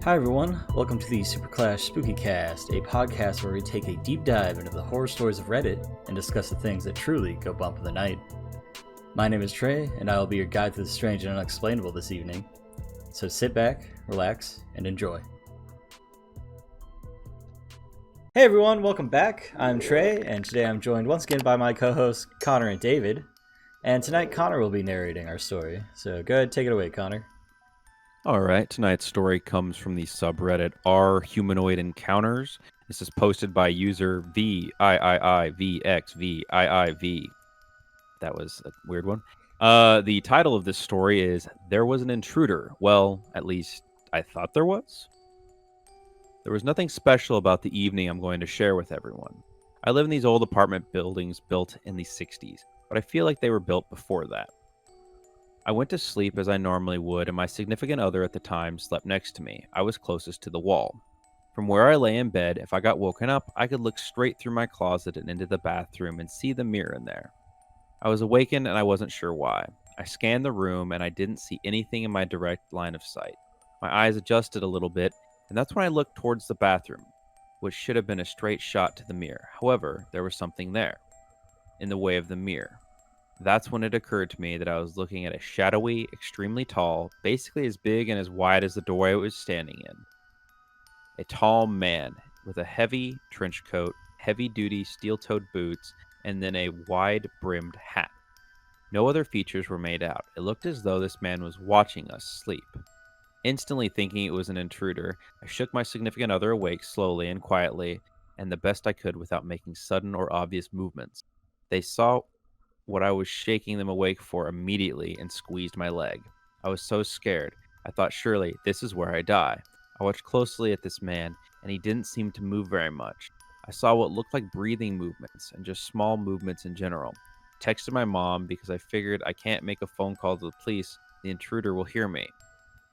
Hi everyone, welcome to the SuperClashBros, a podcast where we take a deep dive into the horror stories of Reddit and discuss the things that truly go bump in the night. My name is Trey, and I will be your guide through the strange and unexplainable this evening. So sit back, relax, and enjoy. Hey everyone, welcome back. I'm Trey, and today I'm joined once again by my co-hosts Connor and David. And tonight Connor will be narrating our story. So go ahead, take it away, Connor. All right, tonight's story comes from the subreddit Humanoidencounters. This is posted by user VIIIVXVIIV. That was a weird one. The title of this story is There Was an Intruder. Well, at least I thought there was. There was nothing special about the evening I'm going to share with everyone. I live in these old apartment buildings built in the 60s, but I feel like they were built before that. I went to sleep as I normally would, and my significant other at the time slept next to me. I was closest to the wall. From where I lay in bed, if I got woken up, I could look straight through my closet and into the bathroom and see the mirror in there. I was awakened and I wasn't sure why. I scanned the room and I didn't see anything in my direct line of sight. My eyes adjusted a little bit, and that's when I looked towards the bathroom, which should have been a straight shot to the mirror. However, there was something there, in the way of the mirror. That's when it occurred to me that I was looking at a shadowy, extremely tall, basically as big and as wide as the doorway I was standing in. A tall man with a heavy trench coat, heavy-duty steel-toed boots, and then a wide-brimmed hat. No other features were made out. It looked as though this man was watching us sleep. Instantly thinking it was an intruder, I shook my significant other awake slowly and quietly, and the best I could without making sudden or obvious movements. They saw what I was shaking them awake for immediately and squeezed my leg. I was so scared. I thought, surely this is where I die. I watched closely at this man, and he didn't seem to move very much. I saw what looked like breathing movements and just small movements in general. I texted my mom because I figured I can't make a phone call to the police. The intruder will hear me.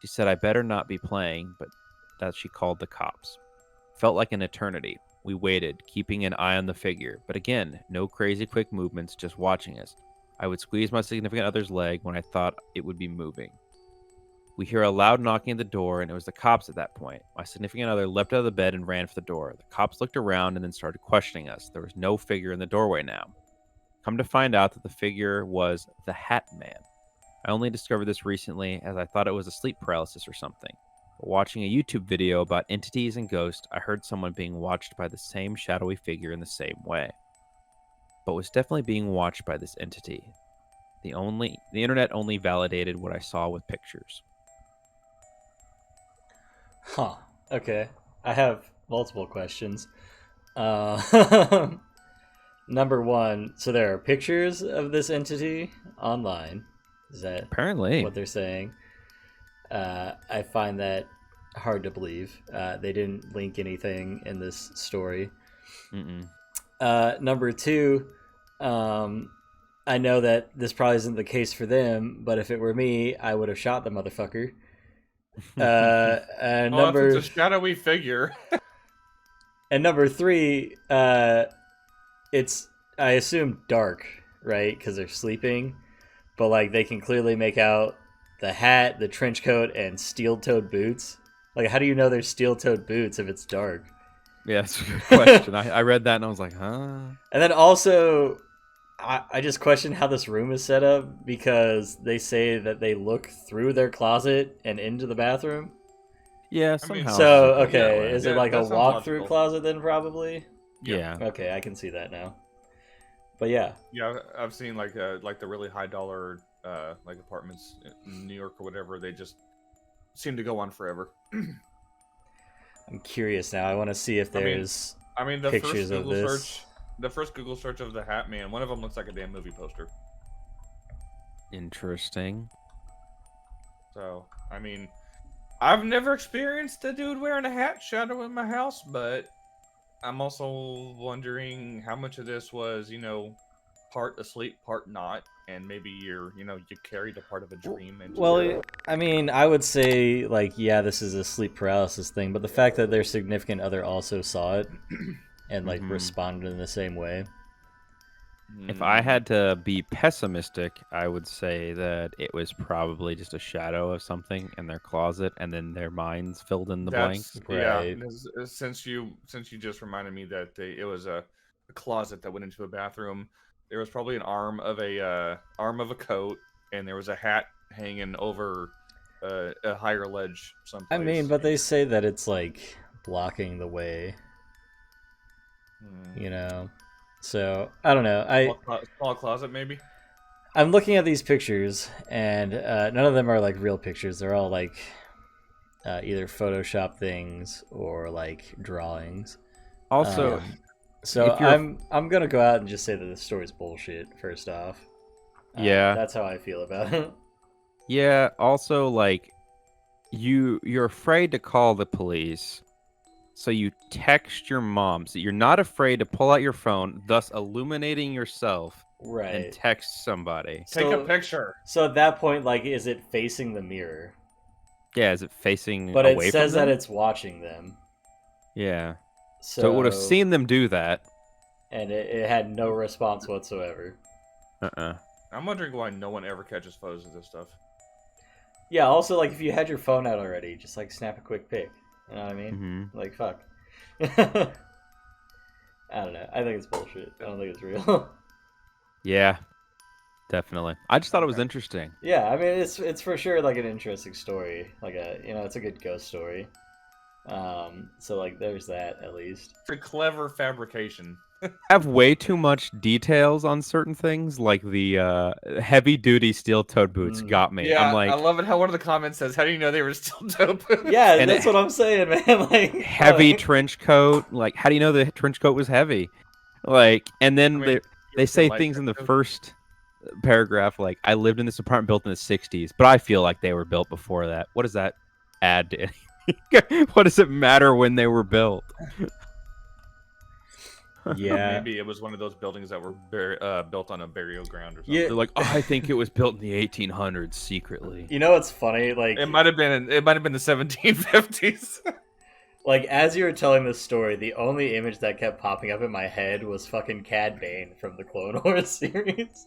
She said I better not be playing, but that she called the cops. Felt like an eternity. We waited, keeping an eye on the figure, but again, no crazy quick movements, just watching us. I would squeeze my significant other's leg when I thought it would be moving. We hear a loud knocking at the door, and it was the cops at that point. My significant other leapt out of the bed and ran for the door. The cops looked around and then started questioning us. There was no figure in the doorway now. Come to find out that the figure was the HatMan. I only discovered this recently as I thought it was a sleep paralysis or something. Watching a YouTube video about entities and ghosts, I heard someone being watched by the same shadowy figure in the same way, but was definitely being watched by this entity. The internet only validated what I saw with pictures. Huh. Okay. I have multiple questions. Number one, so there are pictures of this entity online. Is that Apparently what they're saying? I find that hard to believe. They didn't link anything in this story. Number two, I know that this probably isn't the case for them, but if it were me, I would have shot the motherfucker. If it's a shadowy figure. And number three, it's, I assume, dark, right? Because they're sleeping, but like they can clearly make out the hat, the trench coat, and steel-toed boots. Like, how do you know they're steel-toed boots if it's dark? Yeah, that's a good question. I read that and I was like, huh? And then also, I just question how this room is set up, because they say that they look through their closet and into the bathroom. Yeah, somehow. So, okay, is it like a that sounds walk-through logical. closet then, probably? Yeah. Okay, I can see that now. But yeah. Yeah, I've seen like the really high dollar like apartments in New York or whatever. They just seem to go on forever. I'm curious now. I want to see if there's the pictures first of Google this. search, the first Google search of the HatMan, one of them looks like a damn movie poster. Interesting. So, I mean, I've never experienced a dude wearing a hat shadow in my house, but I'm also wondering how much of this was, part asleep, part not, and maybe you carried a part of a dream into Well, I mean, I would say, like, yeah, this is a sleep paralysis thing, but the fact that their significant other also saw it and, like, responded in the same way. If I had to be pessimistic, I would say that it was probably just a shadow of something in their closet, and then their minds filled in the blanks. Right. Yeah. Since you just reminded me that it was a closet that went into a bathroom, there was probably an arm of a coat, and there was a hat hanging over a higher ledge someplace. I mean, but they say that it's like blocking the way, you know. So I don't know. Small closet maybe. I'm looking at these pictures, and none of them are like real pictures. They're all like either Photoshop things or like drawings. Also, so I'm gonna go out and just say that this story's bullshit. First off, yeah, that's how I feel about it. Yeah. Also, like you're afraid to call the police. So you text your mom. So you're not afraid to pull out your phone, thus illuminating yourself, Right. and text somebody. Take a picture. So at that point, like, is it facing the mirror? Yeah, is it facing But away it says from them? that it's watching them. Yeah. So it would have seen them do that. And it had no response whatsoever. I'm wondering why no one ever catches photos of this stuff. Yeah, also, like, if you had your phone out already, just, like, snap a quick pic. You know what I mean? Mm-hmm. Like, fuck. I don't know. I think it's bullshit. I don't think it's real. Yeah, definitely. I just thought it was interesting. Yeah, I mean, it's for sure, like, an interesting story. Like, it's a good ghost story. So, like, there's that, at least. It's a clever fabrication. I have way too much details on certain things, like the heavy-duty steel-toed boots got me. Yeah, I'm like, I love it how one of the comments says, "How do you know they were steel-toed boots?" Yeah, And that's what I'm saying, man. Like, heavy trench coat. Like, how do you know the trench coat was heavy? Like, and then I mean, they say light things in the trench coat. first paragraph, like, I lived in this apartment built in the 60s, but I feel like they were built before that. What does that add to anything? What does it matter when they were built? Yeah. Maybe it was one of those buildings that were built on a burial ground or something. Yeah. They're like, oh, I think it was built in the 1800s secretly. You know what's funny? Like, It might have been the 1750s. like, as you were telling this story, the only image that kept popping up in my head was fucking Cad Bane from the Clone Wars series.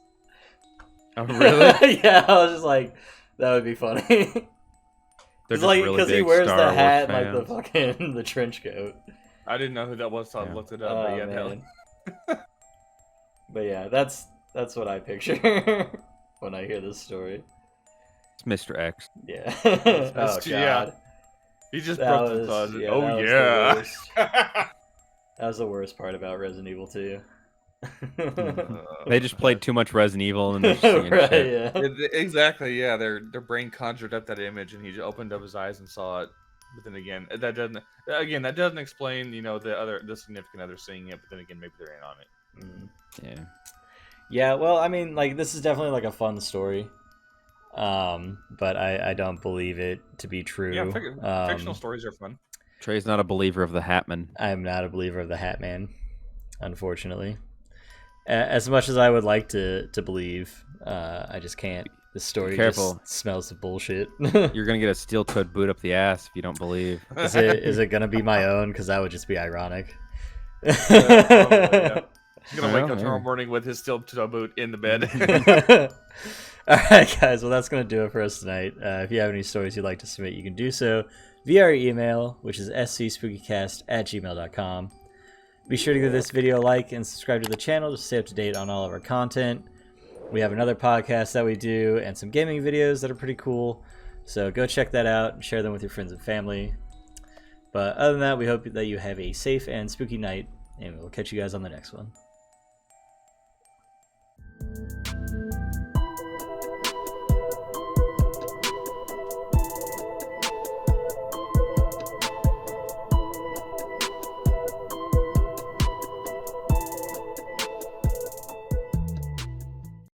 Oh, really? Yeah, I was just like, that would be funny. They're It's just like, really because he big wears Star the Wars hat, and, like, fans. the fucking, the trench coat. I didn't know who that was, so I Yeah. looked it up. Oh, But yeah, man. no. But yeah, that's what I picture when I hear this story. It's Mr. X. Yeah. Oh, God. Yeah. He just That broke the was- closet. yeah, Oh that was the yeah. worst. That was the worst part about Resident Evil 2. They just played too much Resident Evil and they're just singing Right, shit. yeah. Exactly. Yeah, their brain conjured up that image, and he just opened up his eyes and saw it. But then again, that doesn't explain, the significant other seeing it. But then again, maybe they're in on it. Mm. Yeah. Yeah, well, I mean, like, this is definitely, like, a fun story. But I don't believe it to be true. Yeah, fictional stories are fun. Trey's not a believer of the HatMan. I'm not a believer of the HatMan, unfortunately. As much as I would like to believe, I just can't. This story careful. just smells of bullshit. You're gonna get a steel-toed boot up the ass if you don't believe. Is it gonna be my own? Because that would just be ironic. Probably, yeah. He's gonna wake Well, up tomorrow yeah. morning with his steel-toe boot in the bed. Alright, guys, well, that's going to do it for us tonight. If you have any stories you'd like to submit, you can do so via our email, which is scspookycast@gmail.com. Be sure to give this video a like and subscribe to the channel to stay up to date on all of our content. We have another podcast that we do and some gaming videos that are pretty cool, so go check that out and share them with your friends and family. But other than that, we hope that you have a safe and spooky night, and we'll catch you guys on the next one.